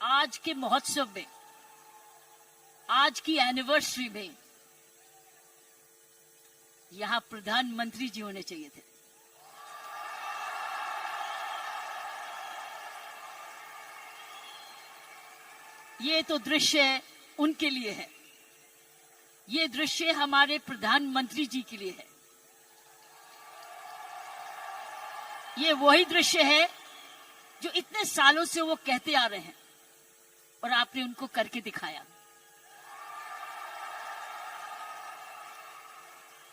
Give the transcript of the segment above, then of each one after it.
आज के महोत्सव में, आज की एनिवर्सरी में यहां प्रधानमंत्री जी होने चाहिए थे। ये तो दृश्य उनके लिए है, ये दृश्य हमारे प्रधानमंत्री जी के लिए है। ये वही दृश्य है जो इतने सालों से वो कहते आ रहे हैं और आपने उनको करके दिखाया।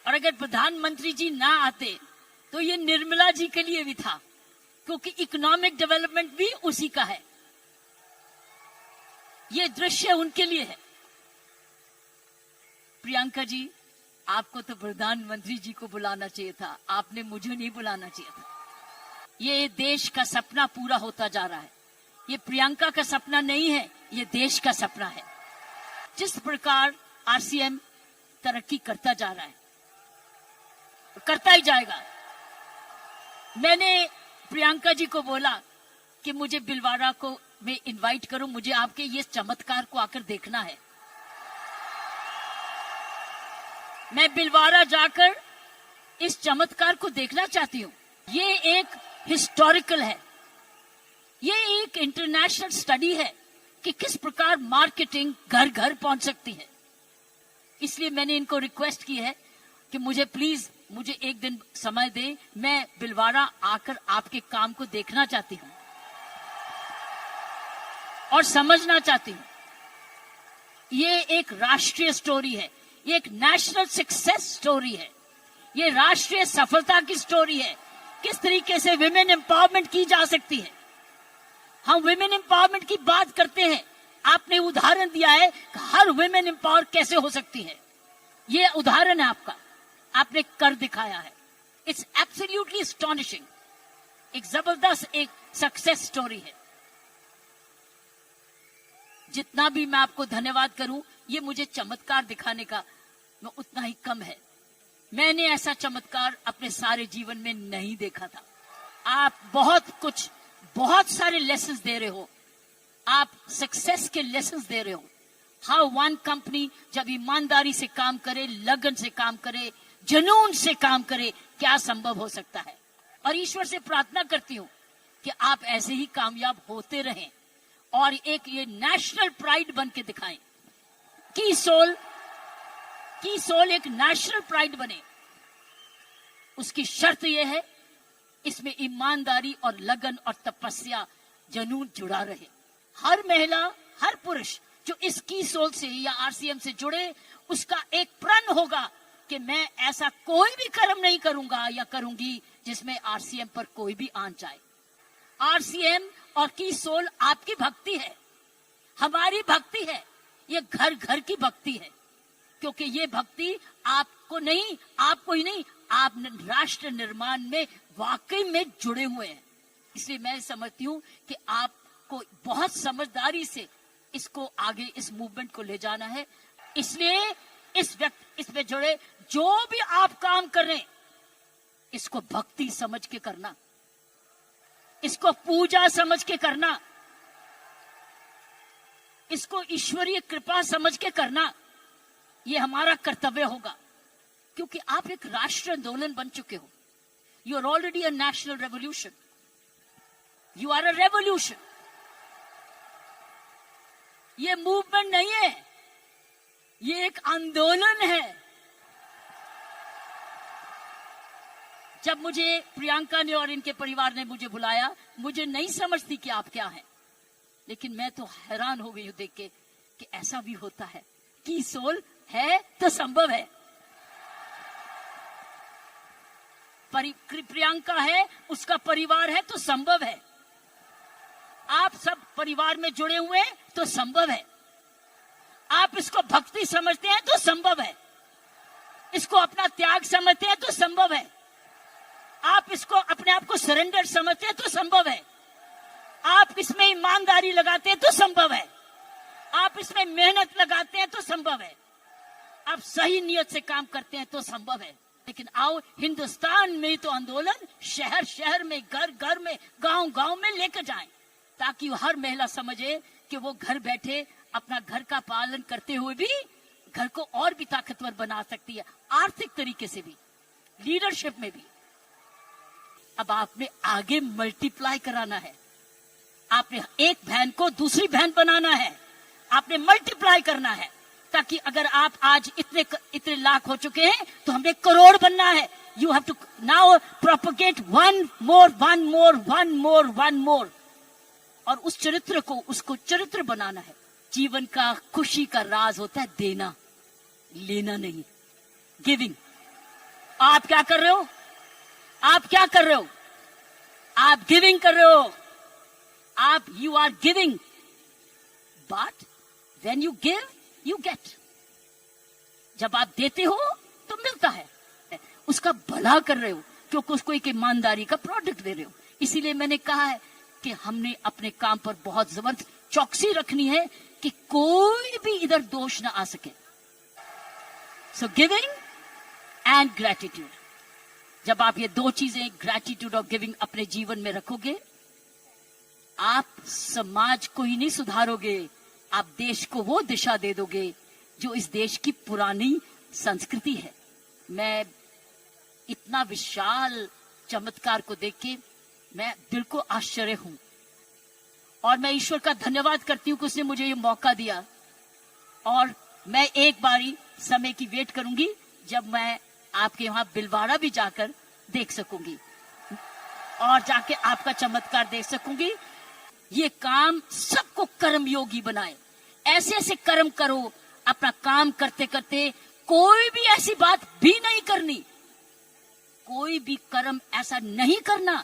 और अगर प्रधानमंत्री जी ना आते तो ये निर्मला जी के लिए भी था, क्योंकि इकोनॉमिक डेवलपमेंट भी उसी का है। ये दृश्य उनके लिए है। प्रियंका जी, आपको तो प्रधानमंत्री जी को बुलाना चाहिए था, आपने मुझे नहीं बुलाना चाहिए था। ये देश का सपना पूरा होता जा रहा है। ये प्रियंका का सपना नहीं है, ये देश का सपना है। जिस प्रकार आरसीएम तरक्की करता जा रहा है, करता ही जाएगा। मैंने प्रियंका जी को बोला कि मुझे बिलवाड़ा को मैं इनवाइट करूं, मुझे आपके ये चमत्कार को आकर देखना है। मैं बिलवाड़ा जाकर इस चमत्कार को देखना चाहती हूं। ये एक हिस्टोरिकल है, ये एक इंटरनेशनल स्टडी है कि किस प्रकार मार्केटिंग घर घर पहुंच सकती है। इसलिए मैंने इनको रिक्वेस्ट की है कि मुझे एक दिन समय दे, मैं बिलवाड़ा आकर आपके काम को देखना चाहती हूं और समझना चाहती हूं। ये एक राष्ट्रीय स्टोरी है, ये एक नेशनल सक्सेस स्टोरी है, ये राष्ट्रीय सफलता की स्टोरी है। किस तरीके से विमेन एम्पावरमेंट की जा सकती है। हम विमेन एम्पावरमेंट की बात करते हैं, आपने उदाहरण दिया है कि हर विमेन एम्पावर कैसे हो सकती है। ये उदाहरण है आपका, आपने कर दिखाया है। इट्स एब्सोल्युटली एस्टॉनिशिंग, एक जबरदस्त एक सक्सेस स्टोरी है। जितना भी मैं आपको धन्यवाद करूं, ये मुझे चमत्कार दिखाने का उतना ही कम है। मैंने ऐसा चमत्कार अपने सारे जीवन में नहीं देखा था। आप बहुत सारे लेसन्स दे रहे हो, आप सक्सेस के लेसन्स दे रहे हो। हाउ वन कंपनी जब ईमानदारी से काम करे, लगन से काम करे, जुनून से काम करे, क्या संभव हो सकता है। और ईश्वर से प्रार्थना करती हूं कि आप ऐसे ही कामयाब होते रहें और एक ये नेशनल प्राइड बन के दिखाएं। की सोल एक नेशनल प्राइड बने। उसकी शर्त यह है, इसमें ईमानदारी और लगन और तपस्या, जुनून जुड़ा रहे। हर महिला, हर पुरुष जो इस की सोल से या आरसीएम से जुड़े, उसका एक प्रण होगा कि मैं ऐसा कोई भी कर्म नहीं करूंगा या करूंगी जिसमें आरसीएम पर कोई भी आंच जाए। आरसीएम और की सोल आपकी भक्ति है, हमारी भक्ति है। ये घर घर की भक्ति है, क्योंकि ये भक्ति आपको ही नहीं, आप राष्ट्र निर्माण में वाकई में जुड़े हुए हैं। इसलिए मैं समझती हूं कि आपको बहुत समझदारी से इसको आगे, इस मूवमेंट को ले जाना है। इसलिए इसमें जुड़े जो भी आप काम कर रहे हैं, इसको भक्ति समझ के करना, इसको पूजा समझ के करना, इसको ईश्वरीय कृपा समझ के करना। ये हमारा कर्तव्य होगा, क्योंकि आप एक राष्ट्र आंदोलन बन चुके हो। You are already a national revolution, you are a revolution. ये मूवमेंट नहीं है, ये एक आंदोलन है। जब मुझे प्रियंका ने और इनके परिवार ने मुझे बुलाया, मुझे नहीं समझती कि आप क्या हैं, लेकिन मैं तो हैरान हो गई हूं देख के कि ऐसा भी होता है। की सोल है तो संभव है, प्रियंका है, उसका परिवार है तो संभव है। आप सब परिवार में जुड़े हुए हैं तो संभव है। आप इसको भक्ति समझते हैं तो संभव है, इसको अपना त्याग समझते हैं तो संभव है, आप इसको अपने आप को सरेंडर समझते हैं तो संभव है, आप इसमें ईमानदारी लगाते हैं तो संभव है, आप इसमें मेहनत लगाते हैं तो संभव है, आप सही नियत से काम करते हैं तो संभव है। लेकिन आओ, हिंदुस्तान में तो आंदोलन शहर शहर में, घर घर में, गांव गांव में लेकर जाएं। ताकि हर महिला समझे कि वो घर बैठे अपना घर का पालन करते हुए भी घर को और भी ताकतवर बना सकती है, आर्थिक तरीके से भी, लीडरशिप में भी। अब आपने आगे मल्टीप्लाई कराना है, आपने एक बहन को दूसरी बहन बनाना है, आपने मल्टीप्लाई करना है, ताकि अगर आप आज इतने लाख हो चुके हैं तो हमने करोड़ बनना है। You have to now propagate one more, और उस चरित्र को, उसको चरित्र बनाना है। जीवन का खुशी का राज होता है देना, लेना नहीं, गिविंग। आप क्या कर रहे हो? आप क्या कर रहे हो? आप गिविंग कर रहे हो, आप you are giving, but when you give you get. जब आप देते हो तो मिलता है, उसका भला कर रहे हो, क्योंकि उसको एक ईमानदारी का प्रोडक्ट दे रहे हो। इसीलिए मैंने कहा है कि हमने अपने काम पर बहुत जबरदस्त चौकसी रखनी है कि कोई भी इधर दोष ना आ सके। सो गिविंग एंड ग्रेटिट्यूड, जब आप ये दो चीजें, ग्रेटिट्यूड और गिविंग, अपने जीवन में रखोगे, आप समाज को ही नहीं सुधारोगे, आप देश को वो दिशा दे दोगे जो इस देश की पुरानी संस्कृति है। मैं इतना विशाल चमत्कार को देख के मैं दिल को आश्चर्य हूं, और मैं ईश्वर का धन्यवाद करती हूं कि उसने मुझे ये मौका दिया। और मैं एक बारी समय की वेट करूंगी जब मैं आपके वहां बिलवाड़ा भी जाकर देख सकूंगी और जाके आपका चमत्कार देख सकूंगी। ये काम सबको कर्म योगी बनाए, ऐसे ऐसे कर्म करो, अपना काम करते करते कोई भी ऐसी बात भी नहीं करनी, कोई भी कर्म ऐसा नहीं करना,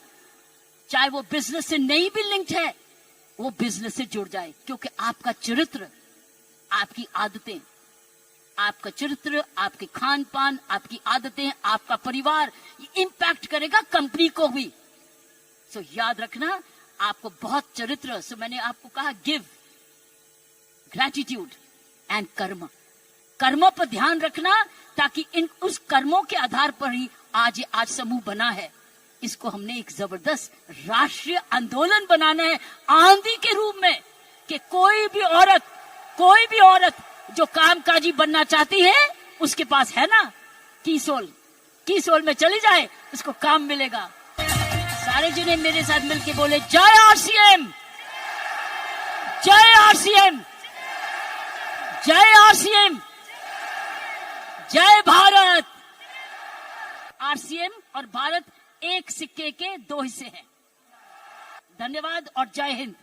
चाहे वो बिजनेस से नहीं भी लिंक्ड है, वो बिजनेस से जुड़ जाए। क्योंकि आपका चरित्र, आपकी आदतें, आपका चरित्र, आपके खान पान, आपकी आदतें, आपका परिवार, ये इंपैक्ट करेगा कंपनी को भी। सो याद रखना, आपको बहुत चरित्र, सो मैंने आपको कहा गिव, ग्रेटिट्यूड एंड कर्म। कर्मों पर ध्यान रखना, ताकि उस कर्मों के आधार पर ही आज समूह बना है। इसको हमने एक जबरदस्त राष्ट्रीय आंदोलन बनाना है, आंधी के रूप में, कि कोई भी औरत जो कामकाजी बनना चाहती है, उसके पास है ना कीसोल में चली जाए, उसको काम मिलेगा। सारे जने मेरे साथ मिलके बोले, जय आरसीएम, जय आरसीएम, जय आरसीएम, जय भारत। आरसीएम और भारत एक सिक्के के दो हिस्से हैं। धन्यवाद और जय हिंद।